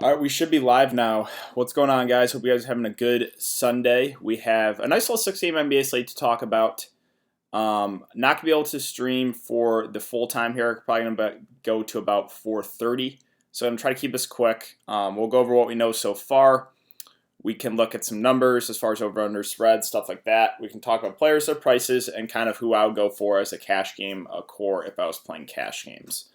All right, we should be live now. What's going on, guys? Hope you guys are having a good Sunday. We have a nice little 6 game NBA slate to talk about. Not gonna be able to stream for the full time here. Probably gonna go to about 4:30. So I'm gonna try to keep this quick. We'll go over what we know so far. We can look at some numbers as far as over/under spread, stuff like that. We can talk about players, their prices, and kind of who I would go for as a cash game core if I was playing cash games.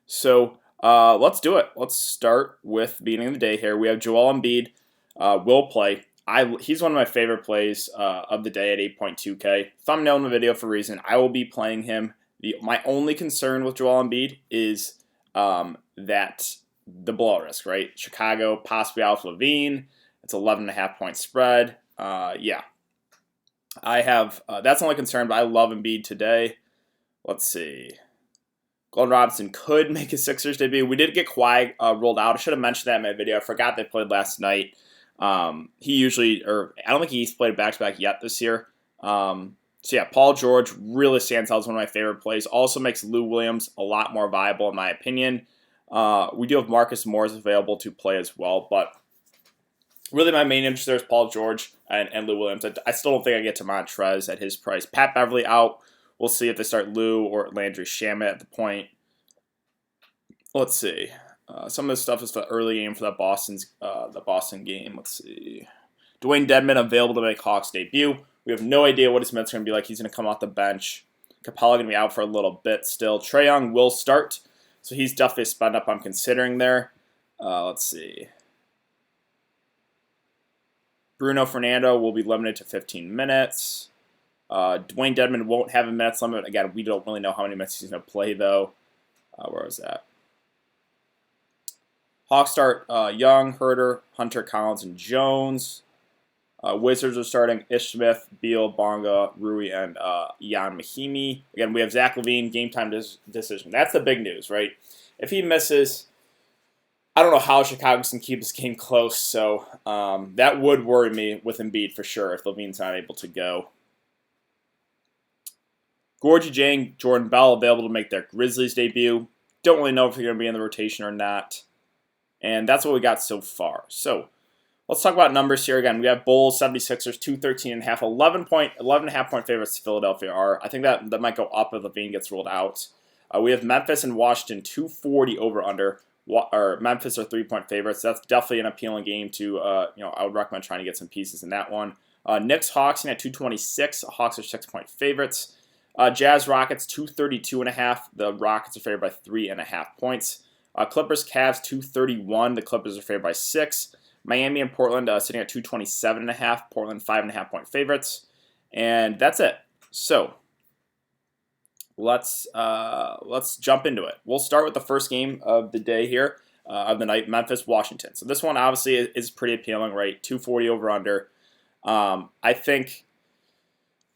So let's do it. Let's start with the beginning of the day here. We have Joel Embiid will play. He's one of my favorite plays of the day at 8.2K. Thumbnail in the video for a reason. I will be playing him. My only concern with Joel Embiid is that the blow risk, right? Chicago, possibly Alf Levine. It's 11.5 point spread. Yeah. I have, that's the only concern, but I love Embiid today. Let's see. Glenn Robinson could make his Sixers debut. We did get Kawhi rolled out. I should have mentioned that in my video. I forgot they played last night. He usually, or I don't think he's played back-to-back yet this year. So yeah, Paul George really stands out as one of my favorite plays. Also makes Lou Williams a lot more viable in my opinion. We do have Marcus Morris available to play as well, but really my main interest there is Paul George and Lou Williams. I still don't think I get to Montrez at his price. Pat Beverly out. We'll see if they start Lou or Landry Shamet at the point. Let's see. Some of this stuff is the early game for the Boston game. Let's see. Dwayne Dedmon available to make Hawks debut. We have no idea what his minutes are going to be like. He's going to come off the bench. Capella going to be out for a little bit still. Trae Young will start, so he's definitely a spend up I'm considering there. Let's see. Bruno Fernando will be limited to 15 minutes. Dwayne Dedmon won't have a minutes limit. Again, we don't really know how many minutes he's going to play, though. Where was that? Hawks start Young, Herter, Hunter, Collins, and Jones. Wizards are starting Ish Smith, Beal, Bonga, Rui, and Ian Mahimi. Again, we have Zach LaVine, game time decision. That's the big news, right? If he misses, I don't know how Chicago can keep this game close, so that would worry me with Embiid for sure if LaVine's not able to go. Gorgie Jang, Jordan Bell available to make their Grizzlies debut. Don't really know if they're going to be in the rotation or not. And that's what we got so far. So let's talk about numbers here again. We have Bulls, 76ers, 213.5, 11.5 point favorites to Philadelphia are. I think that might go up if Levine gets ruled out. We have Memphis and Washington, 240 over under. Or Memphis are 3-point favorites. That's definitely an appealing game to. I would recommend trying to get some pieces in that one. Knicks Hawks at 226. Hawks are 6-point favorites. Jazz Rockets 232.5. The Rockets are favored by 3.5 points. Clippers Cavs 231. The Clippers are favored by 6. Miami and Portland sitting at 227.5. Portland 5.5 point favorites, and that's it. So let's jump into it. We'll start with the first game of the day here of the night, Memphis Washington. So this one obviously is pretty appealing, right? 240 over under. I think.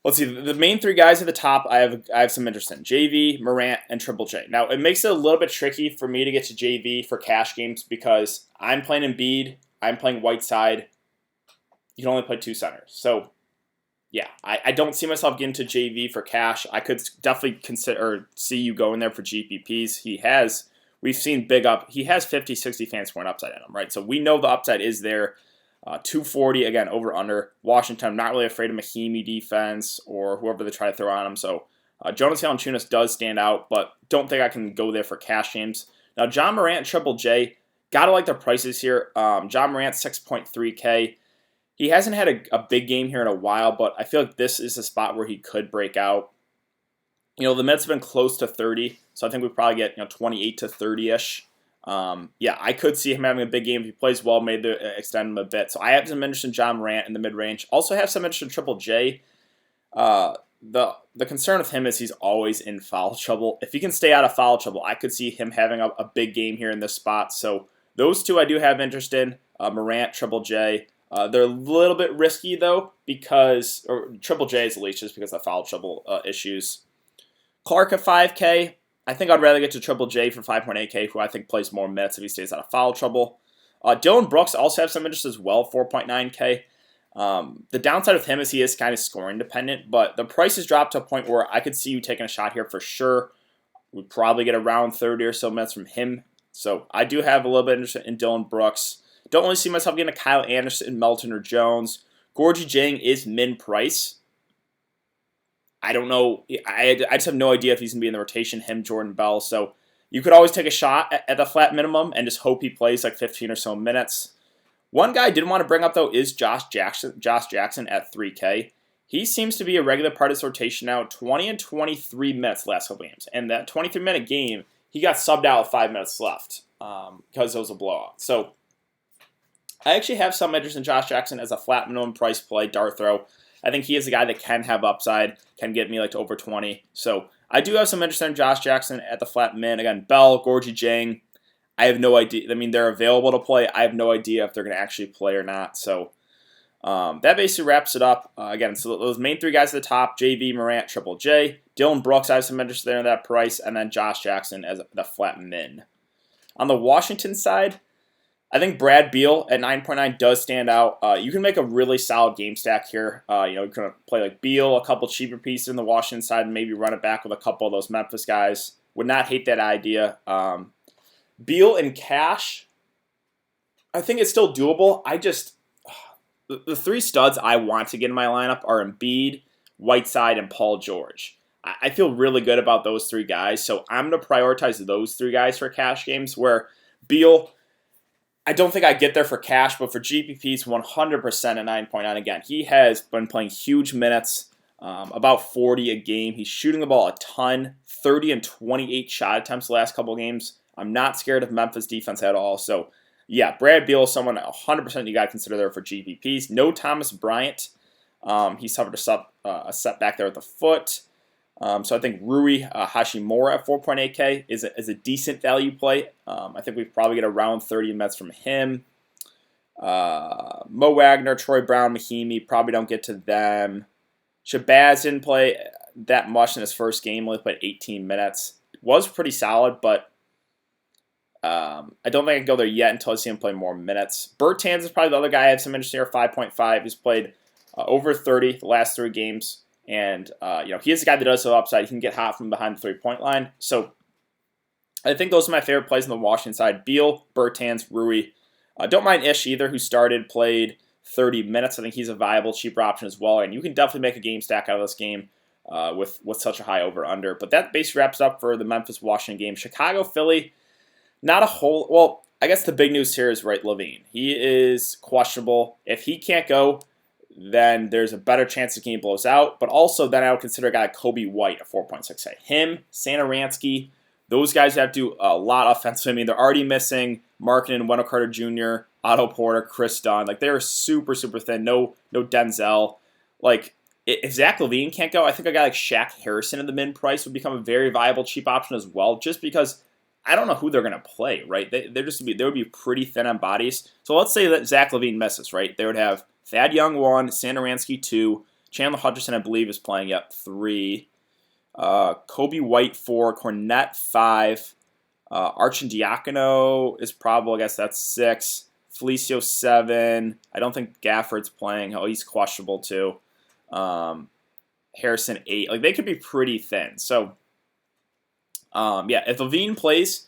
Let's see, the main three guys at the top I have some interest in. JV, Morant, and Triple J. Now, it makes it a little bit tricky for me to get to JV for cash games because I'm playing Embiid, I'm playing Whiteside. You can only play 2 centers. So, yeah, I don't see myself getting to JV for cash. I could definitely consider or see you going there for GPPs. We've seen big up. He has 50, 60 fantasy point upside in him, right? So we know the upside is there. 240, again, over under. Washington, I'm not really afraid of Mahimi defense or whoever they try to throw on him. So Jonas Valanciunas does stand out, but don't think I can go there for cash games. Now, John Morant and Triple J, gotta like the prices here. John Morant, 6.3K. He hasn't had a big game here in a while, but I feel like this is a spot where he could break out. The minutes have been close to 30, so I think we probably get 28 to 30-ish. I could see him having a big game if he plays well, maybe extend him a bit. So I have some interest in John Morant in the mid-range. Also have some interest in Triple J. The concern with him is he's always in foul trouble. If he can stay out of foul trouble, I could see him having a big game here in this spot. So those two I do have interest in, Morant, Triple J. They're a little bit risky, though, or Triple J is at least just because of foul trouble issues. Clark at 5K. I think I'd rather get to Triple J for 5.8K, who I think plays more minutes if he stays out of foul trouble. Dillon Brooks also have some interest as well, 4.9K. The downside of him is he is kind of scoring dependent, but the price has dropped to a point where I could see you taking a shot here for sure. We'd probably get around 30 or so minutes from him So I do have a little bit of interest in Dylan Brooks. Don't really see myself getting a Kyle Anderson, Melton, or Jones. Gorgie Jang is min price. I don't know. I just have no idea if he's going to be in the rotation, him, Jordan Bell. So you could always take a shot at the flat minimum and just hope he plays like 15 or so minutes. One guy I didn't want to bring up, though, is Josh Jackson at 3K. He seems to be a regular part of his rotation now, 20 and 23 minutes last couple games. And that 23-minute game, he got subbed out with 5 minutes left because it was a blowout. So I actually have some interest in Josh Jackson as a flat minimum price play, dart throw. I think he is a guy that can have upside, can get me like to over 20. So I do have some interest in Josh Jackson at the flat min. Again, Bell, Gorgie Jang, I have no idea. I mean, they're available to play. I have no idea if they're going to actually play or not. So that basically wraps it up. Again, so those main 3 guys at the top, JV, Morant, Triple J. Dylan Brooks, I have some interest there in that price. And then Josh Jackson as the flat min. On the Washington side, I think Brad Beal at 9.9 does stand out. You can make a really solid game stack here. You can play like Beal, a couple cheaper pieces in the Washington side, and maybe run it back with a couple of those Memphis guys. Would not hate that idea. Beal and Cash, I think it's still doable. The 3 studs I want to get in my lineup are Embiid, Whiteside, and Paul George. I feel really good about those 3 guys, so I'm going to prioritize those 3 guys for cash games, where Beal, I don't think I get there for cash, but for GPPs, 100% at 9.9. Again, he has been playing huge minutes, about 40 a game. He's shooting the ball a ton, 30 and 28 shot attempts the last couple games. I'm not scared of Memphis defense at all. So, yeah, Brad Beal is someone 100% you got to consider there for GPPs. No Thomas Bryant. He suffered a setback there with the foot. So I think Rui Hashimura at 4.8K is a decent value play. I think we probably get around 30 minutes from him. Mo Wagner, Troy Brown, Mahimi, probably don't get to them. Shabazz didn't play that much in his first game, only played 18 minutes. Was pretty solid, but I don't think I can go there yet until I see him play more minutes. Bertans is probably the other guy I have some interest in here, 5.5. He's played over 30 the last 3 games. And, he is a guy that does have upside. He can get hot from behind the 3-point line. So I think those are my favorite plays on the Washington side. Beal, Bertans, Rui. Don't mind Ish either, who played 30 minutes. I think he's a viable, cheaper option as well. And you can definitely make a game stack out of this game with such a high over-under. But that basically wraps up for the Memphis-Washington game. Chicago-Philly, not a whole... Well, I guess the big news here is LaVine. He is questionable. If he can't go, then there's a better chance the game blows out. But also, then I would consider a guy like Kobe White at 4.68. Him, Satoransky, those guys have to do a lot offensively. I mean, they're already missing Markkanen, Wendell Carter Jr., Otto Porter, Chris Dunn. Like, they're super, super thin. No Denzel. Like, if Zach LaVine can't go, I think a guy like Shaq Harrison in the min price would become a very viable, cheap option as well, just because I don't know who they're going to play, right? They would be pretty thin on bodies. So let's say that Zach LaVine misses, right? They would have Thad Young 1, Satoransky 2, Chandler Hutchison, I believe, is playing 3, Kobe White 4, Cornette 5, Arcidiacono is probable, I guess that's 6, Felicio 7, I don't think Gafford's playing, he's questionable too, Harrison 8, like they could be pretty thin, so if LaVine plays,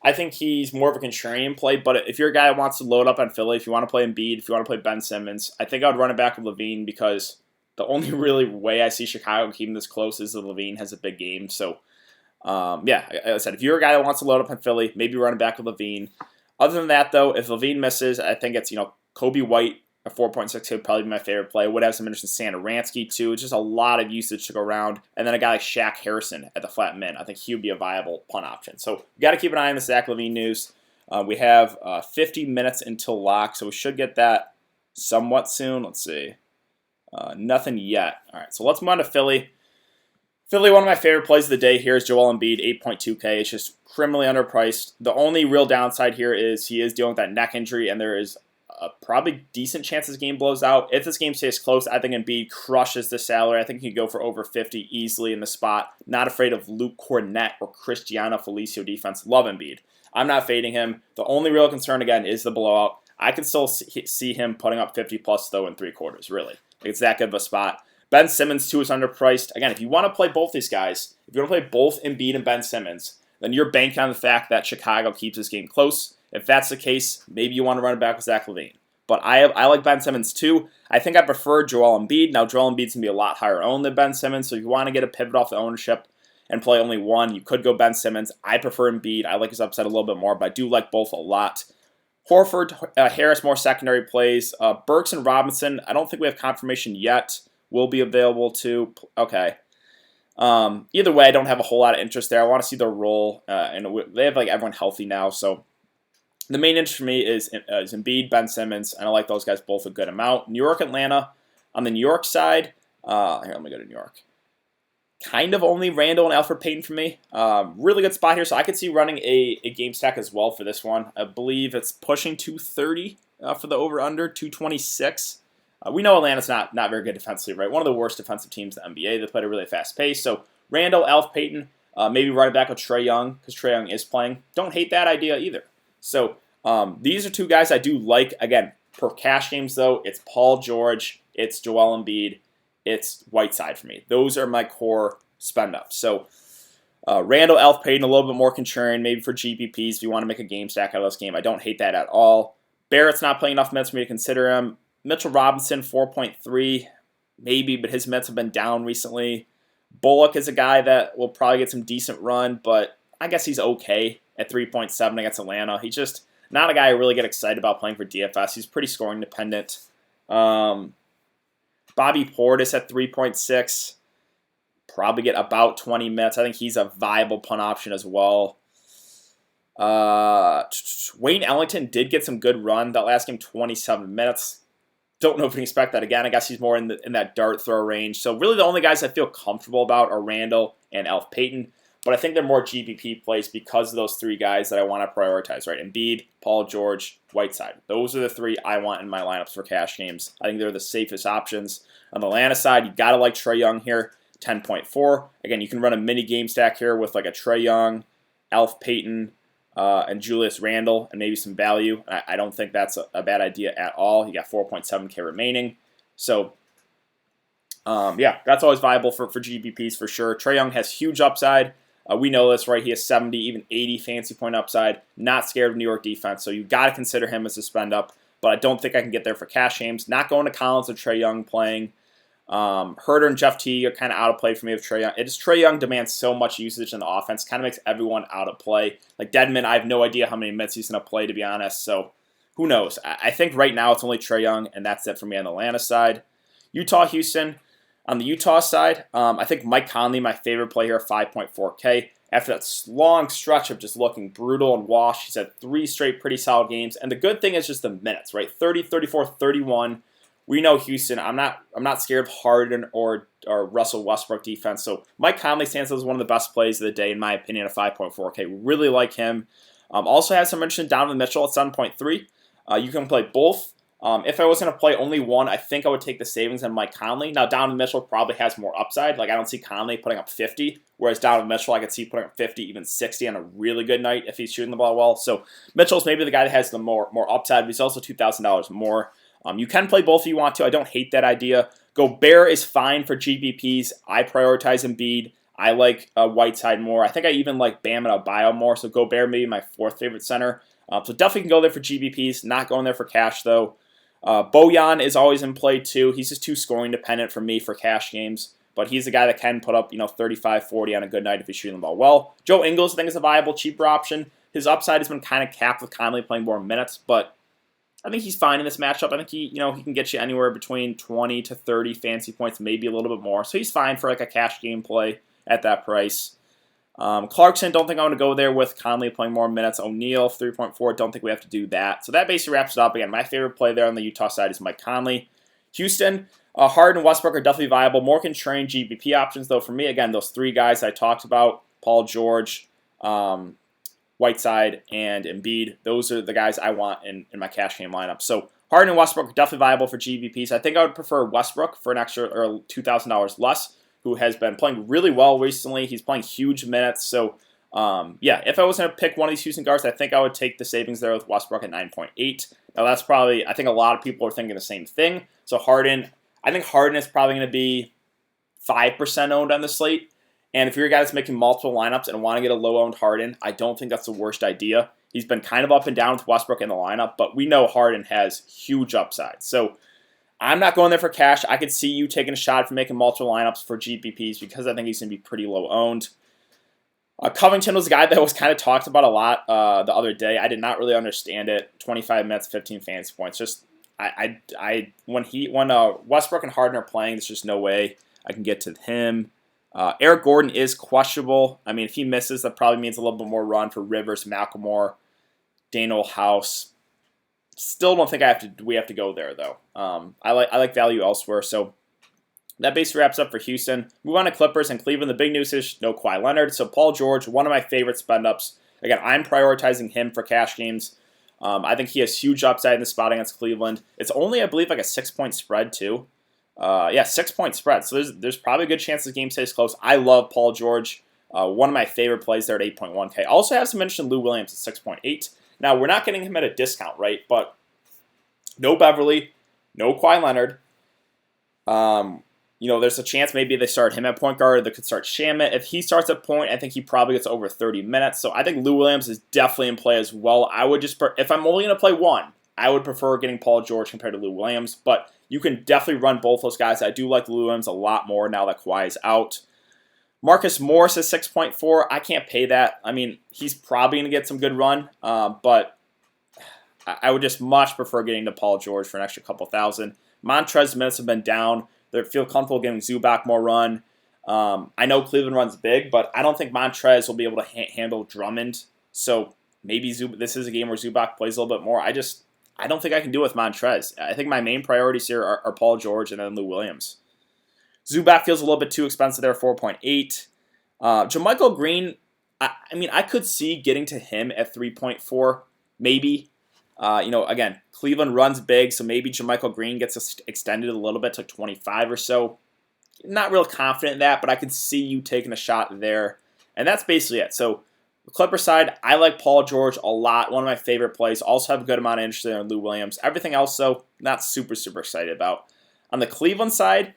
I think he's more of a contrarian play, but if you're a guy that wants to load up on Philly, if you want to play Embiid, if you want to play Ben Simmons, I think I would run it back with LaVine because the only really way I see Chicago keeping this close is that LaVine has a big game. So, like I said, if you're a guy that wants to load up on Philly, maybe run it back with LaVine. Other than that, though, if LaVine misses, I think it's, Kobe White at 4.6 would probably be my favorite play. Would have some interest in Satoransky, too. It's just a lot of usage to go around. And then a guy like Shaq Harrison at the flat min. I think he would be a viable punt option. So, we got to keep an eye on the Zach LaVine news. We have 50 minutes until lock, so we should get that somewhat soon. Let's see. Nothing yet. All right, so let's move on to Philly. Philly, one of my favorite plays of the day here is Joel Embiid, 8.2K. It's just criminally underpriced. The only real downside here is he is dealing with that neck injury, and there is a probably decent chance this game blows out. If this game stays close, I think Embiid crushes the salary. I think he could go for over 50 easily in the spot. Not afraid of Luke Cornette or Cristiano Felicio defense. Love Embiid. I'm not fading him. The only real concern, again, is the blowout. I can still see him putting up 50-plus, though, in 3 quarters, really. It's that good of a spot. Ben Simmons, too, is underpriced. Again, if you want to play both these guys, if you want to play both Embiid and Ben Simmons, then you're banking on the fact that Chicago keeps this game close. If that's the case, maybe you want to run it back with Zach LaVine. But I like Ben Simmons too. I think I prefer Joel Embiid. Now, Joel Embiid's going to be a lot higher owned than Ben Simmons, so if you want to get a pivot off the ownership and play only one, you could go Ben Simmons. I prefer Embiid. I like his upside a little bit more, but I do like both a lot. Horford, Harris, more secondary plays. Burks and Robinson, I don't think we have confirmation yet, will be available too. Okay. Either way, I don't have a whole lot of interest there. I want to see their role, and they have like everyone healthy now, so the main interest for me is Embiid, Ben Simmons, and I like those guys both a good amount. New York, Atlanta. On the New York side, here, let me go to New York. Kind of only Randall and Elfrid Payton for me. Really good spot here, so I could see running a game stack as well for this one. I believe it's pushing 230 for the over-under, 226. We know Atlanta's not very good defensively, right? One of the worst defensive teams in the NBA. They played a really fast pace. So Randall, Elf, Payton, maybe run it back with Trae Young, because Trae Young is playing. Don't hate that idea either. So these are two guys I do like. Again, per cash games, though, it's Paul George, it's Joel Embiid, it's Whiteside for me. Those are my core spend-ups. So Randall, Elf, Payton, a little bit more contrarian, maybe for GPPs if you want to make a game stack out of this game. I don't hate that at all. Barrett's not playing enough minutes for me to consider him. Mitchell Robinson, 4.3, maybe, but his minutes have been down recently. Bullock is a guy that will probably get some decent run, but I guess he's okay at 3.7 against Atlanta. He's just not a guy I really get excited about playing for DFS. He's pretty scoring dependent. Bobby Portis at 3.6. Probably get about 20 minutes. I think he's a viable punt option as well. Wayne Ellington did get some good run. That last game, 27 minutes. Don't know if we can expect that again. I guess he's more in that dart throw range. So really the only guys I feel comfortable about are Randall and Elf Payton. But I think they're more GPP plays because of those three guys that I want to prioritize, right? Embiid, Paul George, Whiteside. Those are the three I want in my lineups for cash games. I think they're the safest options. On the Atlanta side, you got to like Trae Young here, 10.4. Again, you can run a mini game stack here with like a Trae Young, Elf Payton, and Julius Randle, and maybe some value. I don't think that's a bad idea at all. You got 4.7K remaining. So, yeah, that's always viable for GPPs for sure. Trae Young has huge upside. We know this, right? He has 70, even 80 fantasy point upside. Not scared of New York defense, so you got to consider him as a spend up. But I don't think I can get there for cash games. Not going to Collins or Trae Young playing. Herder and Jeff T are kind of out of play for me with Trae Young. Trae Young demands so much usage in the offense, kind of makes everyone out of play. Like Dedmon, I have no idea how many minutes he's going to play, to be honest. So who knows? I think right now it's only Trae Young, and that's it for me on the Atlanta side. Utah, Houston. On the Utah side, I think Mike Conley, my favorite play here, 5.4K. After that long stretch of just looking brutal and washed, he's had 3 straight pretty solid games. And the good thing is just the minutes, right? 30, 34, 31. We know Houston. I'm not scared of Harden or Russell Westbrook defense. So Mike Conley stands as one of the best plays of the day, in my opinion, at 5.4K. Really like him. Also has some mention Donovan Mitchell at 7.3. You can play both. If I was going to play only one, I think I would take the savings on Mike Conley. Now, Donovan Mitchell probably has more upside. Like, I don't see Conley putting up 50, whereas Donovan Mitchell, I could see putting up 50, even 60 on a really good night if he's shooting the ball well. So Mitchell's maybe the guy that has the more upside, but he's also $2,000 more. You can play both if you want to. I don't hate that idea. Gobert is fine for GPPs. I prioritize Embiid. I like Whiteside more. I think I even like Bam and Adebayo more, so Gobert maybe my 4th favorite center. So definitely can go there for GPPs. Not going there for cash, though. Bojan is always in play too. He's just too scoring dependent for me for cash games, but he's a guy that can put up 35, 40 on a good night if he's shooting the ball well. Joe Ingles I think is a viable cheaper option. His upside has been kind of capped with Conley playing more minutes, but I think he's fine in this matchup. I think he can get you anywhere between 20 to 30 fantasy points, maybe a little bit more. So he's fine for like a cash game play at that price. Clarkson, don't think I want to go there with Conley playing more minutes. O'Neal, 3.4, don't think we have to do that. So that basically wraps it up. Again, my favorite play there on the Utah side is Mike Conley. Houston, Harden and Westbrook are definitely viable. More contrarian GPP options, though, for me. Again, those 3 guys I talked about, Paul George, Whiteside, and Embiid. Those are the guys I want in my cash game lineup. So Harden and Westbrook are definitely viable for GPPs. I think I would prefer Westbrook for an extra or $2,000 less, who has been playing really well recently. He's playing huge minutes. So, yeah, if I was going to pick one of these Houston guards, I think I would take the savings there with Westbrook at 9.8. Now, that's probably, I think a lot of people are thinking the same thing. So, I think Harden is probably going to be 5% owned on the slate. And if you're a guy that's making multiple lineups and want to get a low-owned Harden, I don't think that's the worst idea. He's been kind of up and down with Westbrook in the lineup, but we know Harden has huge upside. So I'm not going there for cash. I could see you taking a shot for making multiple lineups for GPPs because I think he's going to be pretty low-owned. Covington was a guy that was kind of talked about a lot the other day. I did not really understand it. 25 minutes, 15 fantasy points. Just when Westbrook and Harden are playing, there's just no way I can get to him. Eric Gordon is questionable. I mean, if he misses, that probably means a little bit more run for Rivers, Malcolmore, Daniel House. Still don't think we have to go there though. I like value elsewhere. So that basically wraps up for Houston. Move on to Clippers and Cleveland. The big news is no Kawhi Leonard. So Paul George, one of my favorite spend ups. Again, I'm prioritizing him for cash games. I think he has huge upside in the spot against Cleveland. It's only, I believe, like a 6-point spread too. 6-point spread. So there's probably a good chance the game stays close. I love Paul George. One of my favorite plays there at 8.1K. Also have some mention Lou Williams at 6.8. Now, we're not getting him at a discount, right? But no Beverly, no Kawhi Leonard. There's a chance maybe they start him at point guard. They could start Shamet. If he starts at point, I think he probably gets over 30 minutes. So I think Lou Williams is definitely in play as well. I would if I'm only going to play one, I would prefer getting Paul George compared to Lou Williams. But you can definitely run both those guys. I do like Lou Williams a lot more now that Kawhi is out. Marcus Morris is 6.4. I can't pay that. I mean, he's probably going to get some good run, but I would just much prefer getting to Paul George for an extra couple thousand. Montrez's minutes have been down. They feel comfortable giving Zubac more run. I know Cleveland runs big, but I don't think Montrez will be able to handle Drummond. So maybe this is a game where Zubac plays a little bit more. I don't think I can do it with Montrez. I think my main priorities here are Paul George and then Lou Williams. Zubac feels a little bit too expensive there, 4.8. JaMychal Green, I could see getting to him at 3.4, maybe. Again, Cleveland runs big, so maybe JaMychal Green gets extended a little bit to 25 or so. Not real confident in that, but I could see you taking a shot there. And that's basically it. So, the Clipper side, I like Paul George a lot. One of my favorite plays. Also have a good amount of interest in Lou Williams. Everything else, though, not super, super excited about. On the Cleveland side,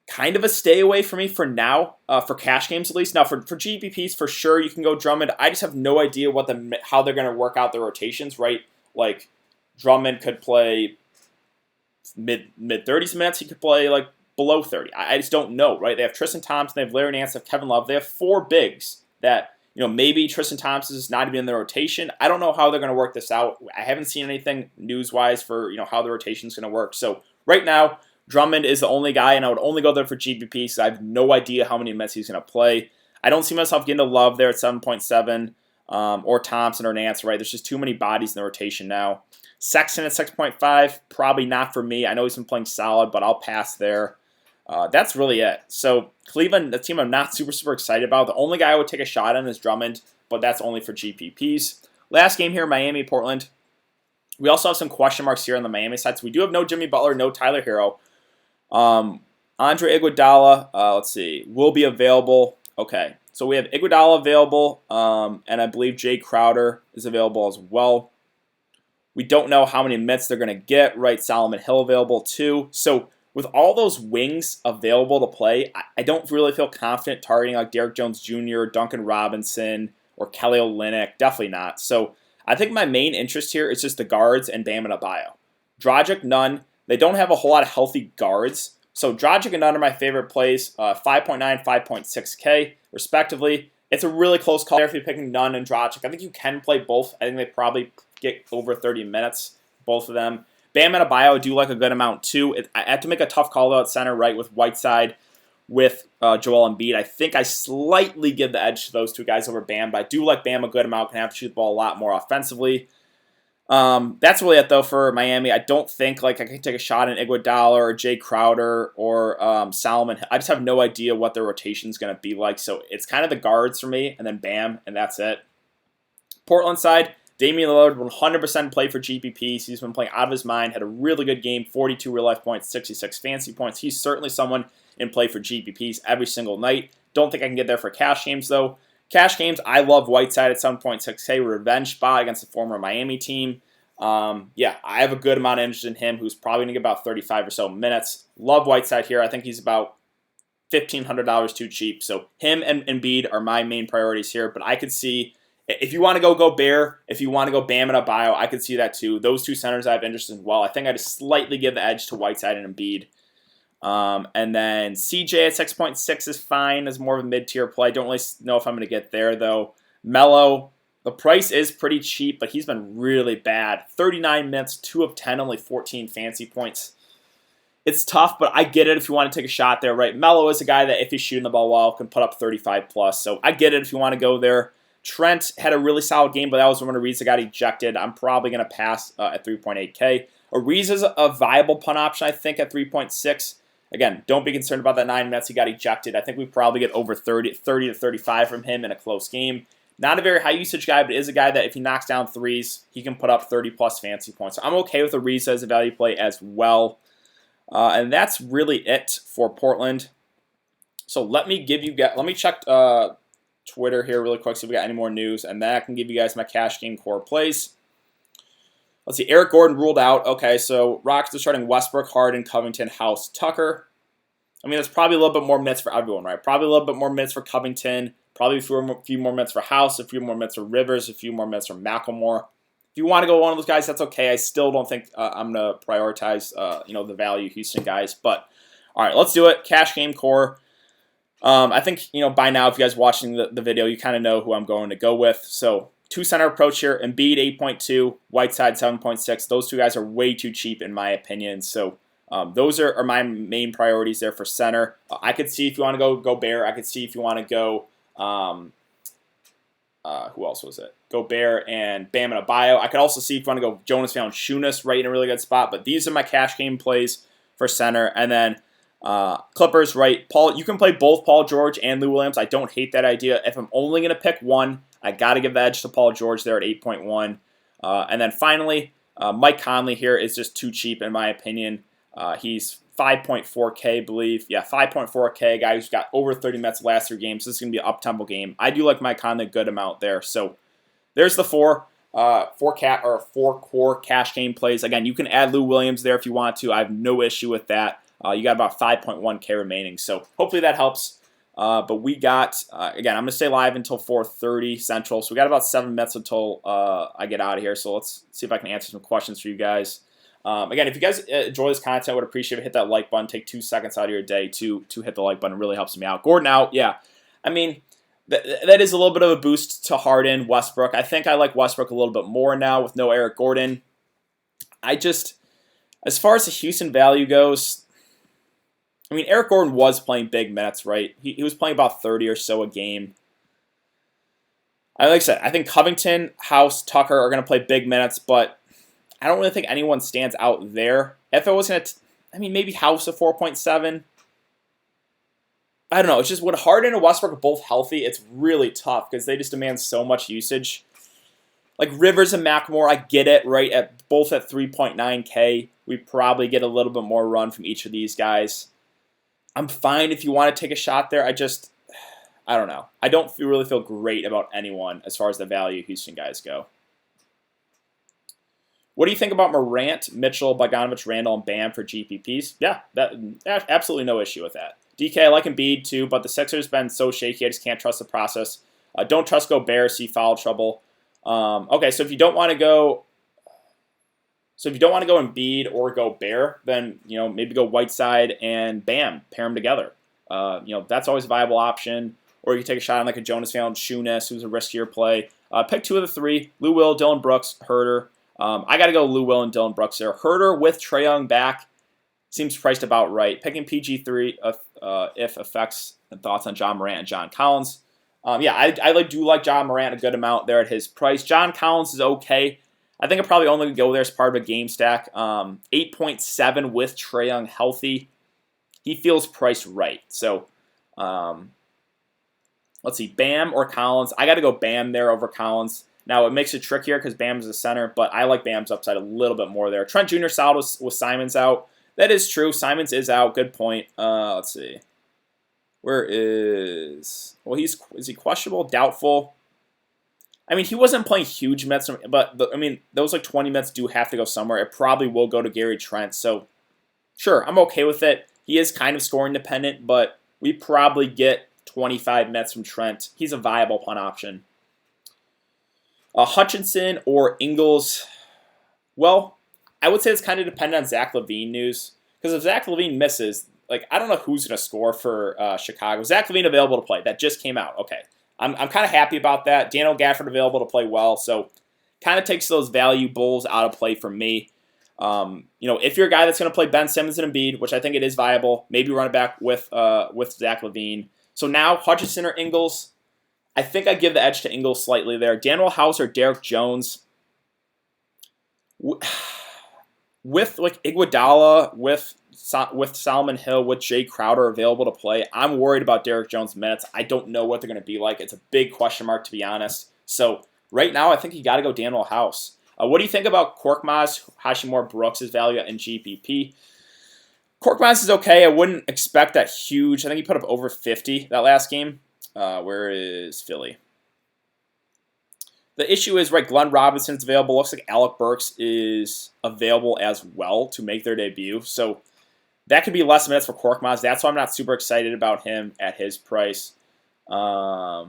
kind of a stay away for me for now, for cash games at least. Now, for GPPs, for sure, you can go Drummond. I just have no idea how they're going to work out their rotations, right? Like, Drummond could play mid-30s minutes. He could play, like, below 30. I just don't know, right? They have Tristan Thompson. They have Larry Nance. They have Kevin Love. They have 4 bigs that, maybe Tristan Thompson is not even in the rotation. I don't know how they're going to work this out. I haven't seen anything news-wise for, how the rotation is going to work. So, right now, Drummond is the only guy, and I would only go there for GPP because I have no idea how many minutes he's going to play. I don't see myself getting to Love there at 7.7. Or Thompson or Nance, right? There's just too many bodies in the rotation now. Sexton at 6.5, probably not for me. I know he's been playing solid, but I'll pass there. That's really it. So Cleveland, the team I'm not super, super excited about. The only guy I would take a shot on is Drummond, but that's only for GPPs. Last game here, Miami, Portland. We also have some question marks here on the Miami side. So we do have no Jimmy Butler, no Tyler Hero. Andre Iguodala, will be available. Okay. So we have Iguodala available, and I believe Jay Crowder is available as well. We don't know how many minutes they're going to get, right? Solomon Hill available too. So with all those wings available to play, I don't really feel confident targeting like Derrick Jones Jr., Duncan Robinson, or Kelly Olynyk. Definitely not. So I think my main interest here is just the guards and Bam Adebayo. Dragic, none. They don't have a whole lot of healthy guards. So Dragic and Nunn are my favorite plays, 5.9, 5.6K, respectively. It's a really close call there if you're picking Nunn and Dragic. I think you can play both. I think they probably get over 30 minutes, both of them. Bam Adebayo, I do like a good amount too. I have to make a tough call out center, right, with Whiteside, with Joel Embiid. I think I slightly give the edge to those two guys over Bam, but I do like Bam a good amount. Can have to shoot the ball a lot more offensively. That's really it, though, for Miami. I don't think I can take a shot in Iguodala or Jay Crowder or Solomon. I just have no idea what their rotation is going to be like. So it's kind of the guards for me, and then Bam, and that's it. Portland side, Damian Lillard 100% play for GPPs. He's been playing out of his mind. Had a really good game, 42 real-life points, 66 fantasy points. He's certainly someone in play for GPPs every single night. Don't think I can get there for cash games, though. Cash games, I love Whiteside at 7.6K, revenge spot against the former Miami team. I have a good amount of interest in him, who's probably going to get about 35 or so minutes. Love Whiteside here. I think he's about $1,500 too cheap. So him and Embiid are my main priorities here. But I could see if you want to go Bear, if you want to go Bam and Adebayo, I could see that too. Those two centers I have interest in as well. I think I'd slightly give the edge to Whiteside and Embiid. And then CJ at 6.6 is fine as more of a mid-tier play. Don't really know if I'm going to get there, though. Melo, the price is pretty cheap, but he's been really bad. 39 minutes, 2 of 10, only 14 fancy points. It's tough, but I get it if you want to take a shot there, right? Melo is a guy that if he's shooting the ball well, can put up 35 plus. So I get it if you want to go there. Trent had a really solid game, but that was one of the reasons I got ejected. I'm probably going to pass at 3.8K. Ariza's a viable punt option, I think, at 3.6. Again, don't be concerned about that 9 minutes he got ejected. I think we probably get over 30 to 35 from him in a close game. Not a very high usage guy, but is a guy that if he knocks down threes, he can put up 30 plus fancy points. So I'm okay with Ariza as a value play as well. And that's really it for Portland. So let me check Twitter here really quick, see if we got any more news, and then I can give you guys my cash game core plays. Let's see, Eric Gordon ruled out. Okay, so Rockets are starting Westbrook, Harden, Covington, House, Tucker. I mean, that's probably a little bit more minutes for everyone, right? Probably a little bit more minutes for Covington, probably a few more minutes for House, a few more minutes for Rivers, a few more minutes for McLemore. If you want to go one of those guys, that's okay. I still don't think I'm going to prioritize the value Houston guys. But, all right, let's do it. Cash game core. I think, by now, if you guys are watching the video, you kind of know who I'm going to go with. So, two-center approach here. Embiid, 8.2. Whiteside, 7.6. Those two guys are way too cheap, in my opinion. So, those are my main priorities there for center. I could see if you want to go Bear. I could see if you want to go, who else was it? Go Bear and Bam and Adebayo. I could also see if you want to go Jonas Valanciunas right in a really good spot. But these are my cash game plays for center. And then Clippers, right? You can play both Paul George and Lou Williams. I don't hate that idea. If I'm only going to pick one, I got to give the edge to Paul George there at 8.1. And then finally, Mike Conley here is just too cheap in my opinion. He's 5.4K, I believe. Yeah, 5.4K, guy who's got over 30 minutes last 3 games. This is going to be an up-tempo game. I do like Mike Conley a good amount there. So there's the four core cash game plays. Again, you can add Lou Williams there if you want to. I have no issue with that. You got about 5.1K remaining. So hopefully that helps. But we got, again, I'm going to stay live until 4:30 Central. So we got about 7 minutes until I get out of here. So let's see if I can answer some questions for you guys. Again, if you guys enjoy this content, I would appreciate if you hit that like button. Take 2 seconds out of your day to hit the like button. It really helps me out. Gordon out, yeah. I mean, that is a little bit of a boost to Harden, Westbrook. I think I like Westbrook a little bit more now with no Eric Gordon. As far as the Houston value goes, I mean, Eric Gordon was playing big minutes, right? He was playing about 30 or so a game. Like I said, I think Covington, House, Tucker are going to play big minutes, but I don't really think anyone stands out there. If I was going to, maybe House at 4.7. I don't know. It's just when Harden and Westbrook are both healthy, it's really tough because they just demand so much usage. Like Rivers and McLemore, I get it, right? Both at 3.9K. We probably get a little bit more run from each of these guys. I'm fine if you want to take a shot there. I don't know. I don't really feel great about anyone as far as the value Houston guys go. What do you think about Morant, Mitchell, Bogdanovich, Randall, and Bam for GPPs? Yeah, absolutely no issue with that. DK, I like Embiid too, but the Sixers been so shaky, I just can't trust the process. Don't trust Gobert, see foul trouble. Okay, so if you don't want to go, Embiid or Gobert, then maybe go Whiteside and Bam, pair them together. That's always a viable option. Or you can take a shot on like a Jonas Valanciunas, who's a riskier play. Pick 2 of the 3: Lou Will, Dillon Brooks, Herter. I got to go Lou Will and Dillon Brooks there. Herter with Trae Young back seems priced about right. Picking PG3 if affects and thoughts on John Morant and John Collins. I do like John Morant a good amount there at his price. John Collins is okay. I think I probably only go there as part of a game stack. 8.7 with Trae Young healthy. He feels priced right. So let's see, Bam or Collins. I got to go Bam there over Collins. Now, it makes it trickier because Bam's a center, but I like Bam's upside a little bit more there. Trent Jr. solid with Simons out. That is true. Simons is out. Good point. Let's see. Where is... Well, is he questionable? Doubtful. He wasn't playing huge minutes, but, those 20 minutes do have to go somewhere. It probably will go to Gary Trent, so sure, I'm okay with it. He is kind of scoring dependent, but we probably get 25 minutes from Trent. He's a viable punt option. Hutchinson or Ingles, well, I would say it's kind of dependent on Zach LaVine news. Because if Zach LaVine misses, like, I don't know who's going to score for Chicago. Zach LaVine available to play. That just came out. Okay. I'm kind of happy about that. Daniel Gafford available to play well. So kind of takes those value bulls out of play for me. If you're a guy that's going to play Ben Simmons and Embiid, which I think it is viable, maybe run it back with Zach LaVine. So now Hutchinson or Ingles, I think I give the edge to Ingles slightly there. Danuel House or Derek Jones. With like Iguodala, with Solomon Hill, with Jay Crowder available to play, I'm worried about Derek Jones' minutes. I don't know what they're going to be like. It's a big question mark, to be honest. So right now, I think you got to go Danuel House. What do you think about Korkmaz, Hashimura Brooks' value in GPP? Korkmaz is okay. I wouldn't expect that huge. I think he put up over 50 that last game. Where is Philly? The issue is, right, Glenn Robinson's available. Looks like Alec Burks is available as well to make their debut. So that could be less minutes for Korkmaz. That's why I'm not super excited about him at his price. Rui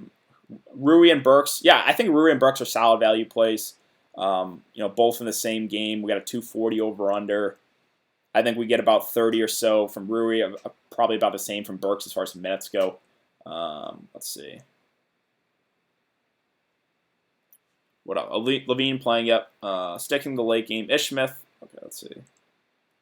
and Burks. Yeah, I think Rui and Burks are solid value plays. Both in the same game. We got a 240 over-under. I think we get about 30 or so from Rui. Probably about the same from Burks as far as minutes go. Let's see. What else? Levine playing, yep. Sticking the late game. Ish Smith. Okay, let's see.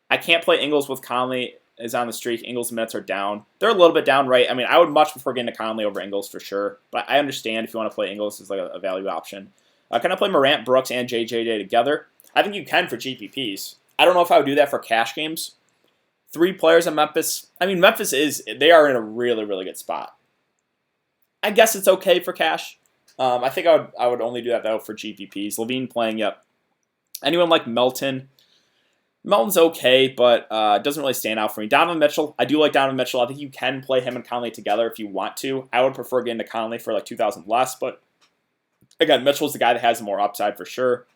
I can't play Ingles with Conley is on the streak. Ingles' minutes are down. They're a little bit down, right? I mean, I would much prefer getting to Conley over Ingles for sure. But I understand if you want to play Ingles as like a value option. Can I play Morant, Brooks, and JJJ together? I think you can for GPPs. I don't know if I would do that for cash games. 3 players in Memphis. I mean, Memphis they are in a really, really good spot. I guess it's okay for cash. I think I would only do that, though, for GPPs. Levine playing, yep. Anyone like Melton? Melton's okay, but doesn't really stand out for me. Donovan Mitchell, I do like Donovan Mitchell. I think you can play him and Conley together if you want to. I would prefer getting to Conley for like 2,000 less, but again, Mitchell's the guy that has more upside for sure.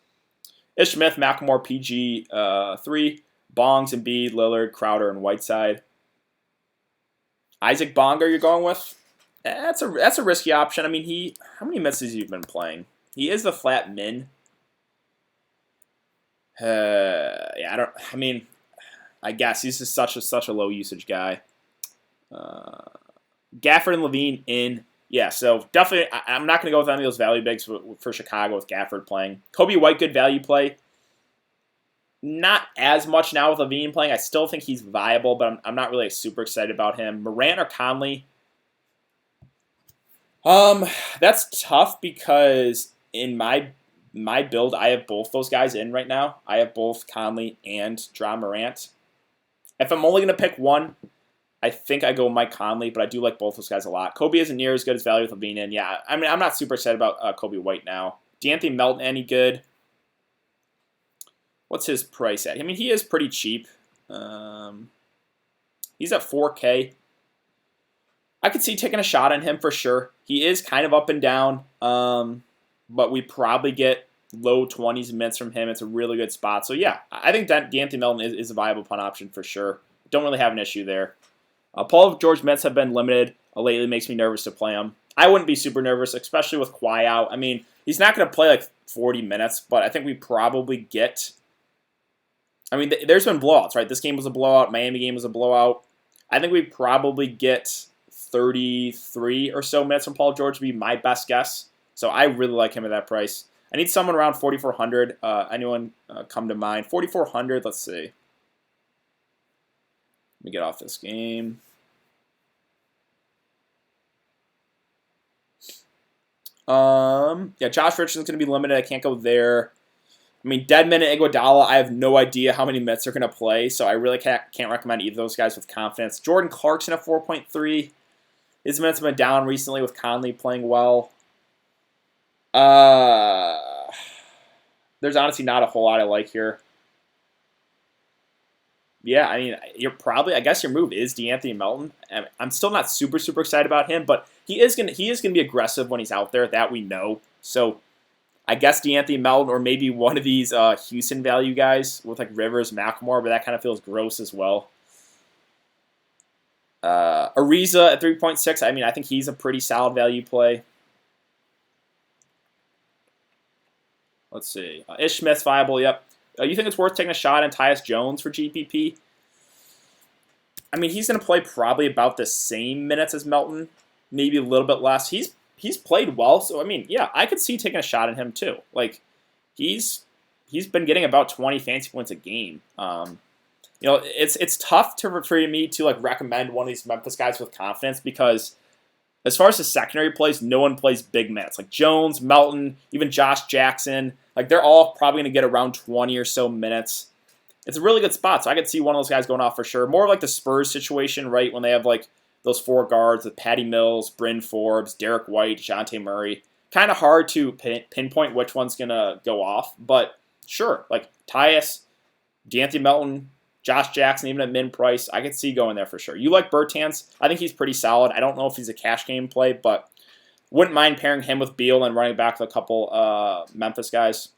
Ish Smith, McLemore, PG 3, Bongs, Embiid, Lillard, Crowder, and Whiteside. Isaac Bonga you're going with? That's a risky option. I mean, how many minutes has he been playing? He is the flat min. I guess he's just such a low usage guy. Gafford and Levine in. Yeah, so definitely, I'm not going to go with any of those value bigs for Chicago with Gafford playing. Kobe White, good value play. Not as much now with Levine playing. I still think he's viable, but I'm not really super excited about him. Morant or Conley? That's tough because in my build, I have both those guys in right now. I have both Conley and Ja Morant. If I'm only going to pick one, I think I go Mike Conley, but I do like both those guys a lot. Kobe isn't near as good as value with Levine in. Yeah, I mean, I'm not super excited about Kobe White now. D'Anthony Melton, any good? What's his price at? I mean, he is pretty cheap. He's at 4K. I could see taking a shot on him for sure. He is kind of up and down, but we probably get low 20s minutes from him. It's a really good spot. So, yeah, I think that D'Anthony Melton is a viable punt option for sure. Don't really have an issue there. Paul George minutes have been limited. Lately makes me nervous to play him. I wouldn't be super nervous, especially with Kawhi out. I mean, he's not going to play like 40 minutes, but I think we probably get... I mean, there's been blowouts, right? This game was a blowout. Miami game was a blowout. I think we probably get 33 or so minutes from Paul George to be my best guess. So I really like him at that price. I need someone around 4,400. Anyone come to mind? 4,400, let's see. Let me get off this game. Yeah, Josh Richardson's going to be limited. I can't go there. I mean, Deadman and Iguodala, I have no idea how many minutes they're going to play, so I really can't recommend either of those guys with confidence. Jordan Clarkson at 4.3. His minutes have been down recently with Conley playing well. There's honestly not a whole lot I like here. Yeah, I mean, I guess your move is D'Anthony Melton. I'm still not super excited about him, but he is gonna be aggressive when he's out there. That we know. So I guess D'Anthony Melton or maybe one of these Houston value guys with like Rivers, McLemore, but that kind of feels gross as well. Ariza at 3.6. I mean, I think he's a pretty solid value play. Let's see. Ish Smith's viable. Yep. You think it's worth taking a shot on Tyus Jones for GPP? I mean, he's going to play probably about the same minutes as Melton, maybe a little bit less. He's played well, so I mean, yeah, I could see taking a shot at him too. Like, he's been getting about 20 fantasy points a game. It's tough for me to like recommend one of these Memphis guys with confidence because as far as the secondary plays, no one plays big minutes. Like Jones, Melton, even Josh Jackson, like they're all probably going to get around 20 or so minutes. It's a really good spot, so I could see one of those guys going off for sure. More like the Spurs situation, right, when they have like those four guards with Patty Mills, Bryn Forbes, Derek White, DeJounte Murray. Kind of hard to pinpoint which one's going to go off, but sure, like Tyus, D'Anthony Melton, Josh Jackson, even at min price, I could see going there for sure. You like Bertans? I think he's pretty solid. I don't know if he's a cash game play, but wouldn't mind pairing him with Beal and running back with a couple Memphis guys.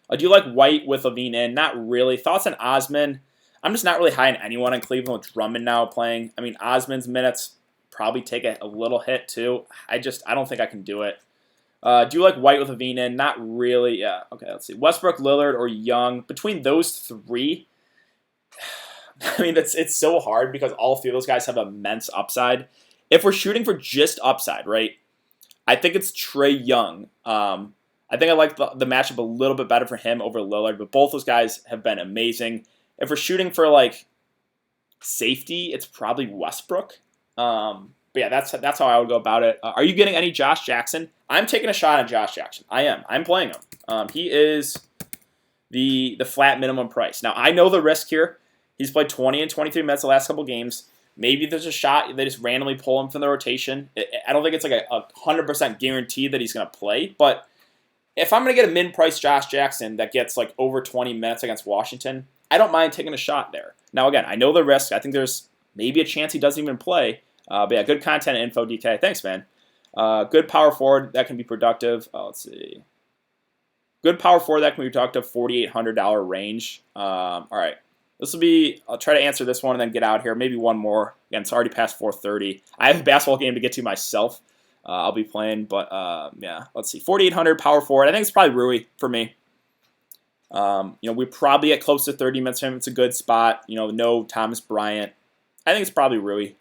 Do you like White with Levine in? Not really. Thoughts on Osman? I'm just not really high on anyone in Cleveland with Drummond now playing. I mean, Osman's minutes probably take a little hit too. I don't think I can do it. Do you like White with Levine in? Not really. Yeah. Okay, let's see. Westbrook, Lillard, or Young. Between those three, I mean, it's so hard because all three of those guys have immense upside. If we're shooting for just upside, right, I think it's Trae Young. I think I like the matchup a little bit better for him over Lillard, but both those guys have been amazing. If we're shooting for like safety, it's probably Westbrook. But yeah, that's how I would go about it. Are you getting any Josh Jackson? I'm taking a shot at Josh Jackson. I am. I'm playing him. He is the flat minimum price. Now I know the risk here. He's played 20 and 23 minutes the last couple games. Maybe there's a shot they just randomly pull him from the rotation. I don't think it's like a 100% guarantee that he's going to play, but if I'm going to get a min-price Josh Jackson that gets like over 20 minutes against Washington, I don't mind taking a shot there. Now, again, I know the risk. I think there's maybe a chance he doesn't even play. But yeah, good content and info, DK. Thanks, man. Good power forward that can be productive. Let's see. Good power forward that can be productive, $4,800 range. All right. I'll try to answer this one and then get out here. Maybe one more. Again, it's already past 4:30. I have a basketball game to get to myself. I'll be playing, but yeah, let's see. 4,800 power forward. I think it's probably Rui for me. We probably get close to 30 minutes for him. It's a good spot. No Thomas Bryant. I think it's probably Rui.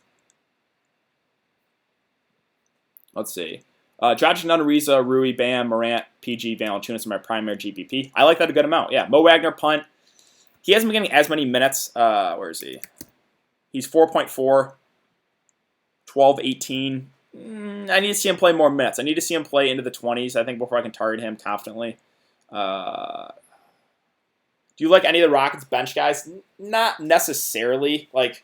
Let's see. Dragic, Ariza, Rui, Bam, Morant, PG, Valanciunas are my primary GPP. I like that a good amount. Yeah, Mo Wagner, punt. He hasn't been getting as many minutes. Where is he? He's 4.4, 12, 18. I need to see him play more minutes. I need to see him play into the 20s, I think, before I can target him confidently. Do you like any of the Rockets bench guys? Not necessarily. Like,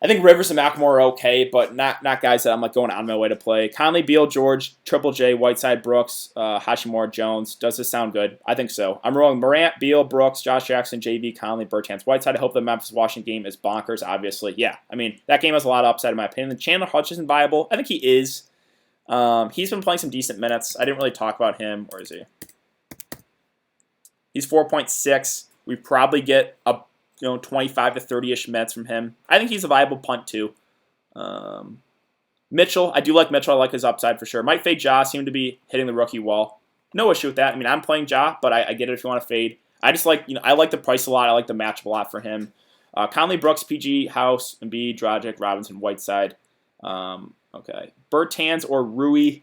I think Rivers and McLemore are okay, but not guys that I'm like going out of my way to play. Conley, Beal, George, Triple J, Whiteside, Brooks, Hachimura, Jones. Does this sound good? I think so. I'm rolling Morant, Beal, Brooks, Josh Jackson, JV, Conley, Bertans, Whiteside. I hope the Memphis Washington game is bonkers, obviously. Yeah, I mean, that game has a lot of upside in my opinion. Chandler Hutchison viable. I think he is. He's been playing some decent minutes. I didn't really talk about him. Where is he? He's 4.6. We probably get a 25 to 30-ish minutes from him. I think he's a viable punt too. Mitchell, I do like Mitchell. I like his upside for sure. Might fade Ja. Seem to be hitting the rookie wall. No issue with that. I mean, I'm playing Ja, but I get it if you want to fade. I just like, I like the price a lot. I like the matchup a lot for him. Conley, Brooks, PG, House, Embiid, Dragic, Robinson, Whiteside. Okay. Bertans or Rui.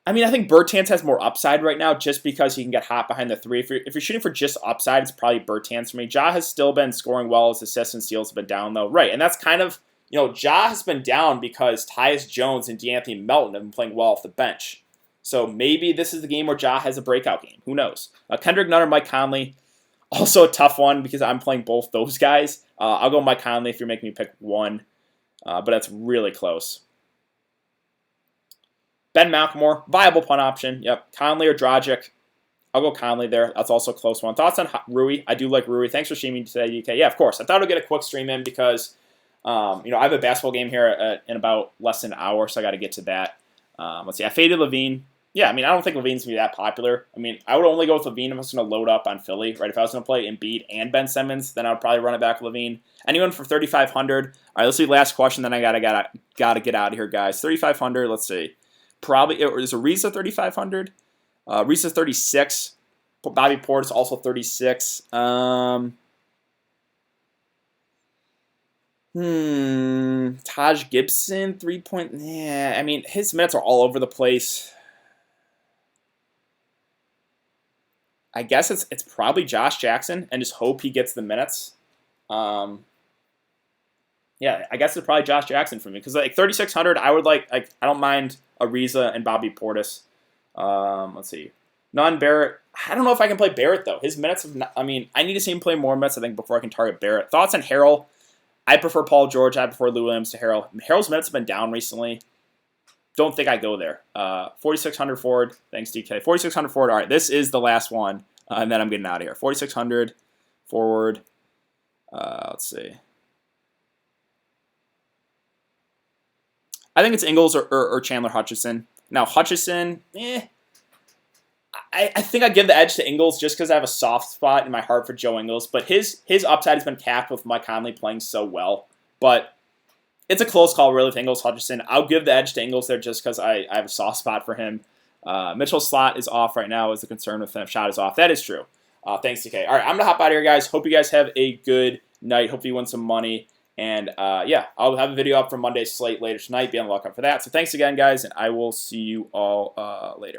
I mean, I think Bertans has more upside right now just because he can get hot behind the three. If you're shooting for just upside, it's probably Bertans for me. Ja has still been scoring well. His assists and steals have been down, though. Right, and that's kind of, Ja has been down because Tyus Jones and D'Anthony Melton have been playing well off the bench. So maybe this is the game where Ja has a breakout game. Who knows? Kendrick Nunn or Mike Conley. Also a tough one because I'm playing both those guys. I'll go Mike Conley if you're making me pick one. But that's really close. Ben McLemore, viable punt option. Yep. Conley or Dragic. I'll go Conley there. That's also a close one. Thoughts on Rui? I do like Rui. Thanks for streaming today, DK. Yeah, of course. I thought I'd get a quick stream in because, I have a basketball game here in about less than an hour, so I got to get to that. Let's see. I faded Levine. Yeah, I mean, I don't think Levine's going to be that popular. I mean, I would only go with Levine if I was going to load up on Philly, right? If I was going to play Embiid and Ben Simmons, then I would probably run it back with Levine. Anyone for 3,500? All right, let's do the last question, then I gotta get out of here, guys. 3,500, let's see. Probably, is Ariza 3,500? Ariza 36. Bobby Portis also 36. Taj Gibson, 3 point. Yeah, I mean, his minutes are all over the place. I guess it's probably Josh Jackson, and just hope he gets the minutes. Yeah, I guess it's probably Josh Jackson for me because like 3,600, I would like I don't mind Ariza and Bobby Portis. Let's see, Barrett. I don't know if I can play Barrett though. His minutes have not, I mean, I need to see him play more minutes I think before I can target Barrett. Thoughts on Harrell? I prefer Paul George. I prefer Lou Williams to Harrell. Harrell's minutes have been down recently. Don't think I go there. 4,600 forward. Thanks, DK. 4,600 forward. All right, this is the last one, and then I'm getting out of here. 4,600 forward. Let's see. I think it's Ingles or Chandler Hutchison. Now, Hutchison, I think I'd give the edge to Ingles just because I have a soft spot in my heart for Joe Ingles. But his upside has been capped with Mike Conley playing so well. But it's a close call, really, with Ingles Hutchison. I'll give the edge to Ingles there just because I have a soft spot for him. Mitchell's slot is off right now is the concern with him. Shot is off. That is true. Thanks, DK. All right, I'm going to hop out of here, guys. Hope you guys have a good night. Hopefully you win some money. And, yeah, I'll have a video up for Monday's slate later tonight. Be on the lookout for that. So thanks again, guys, and I will see you all later.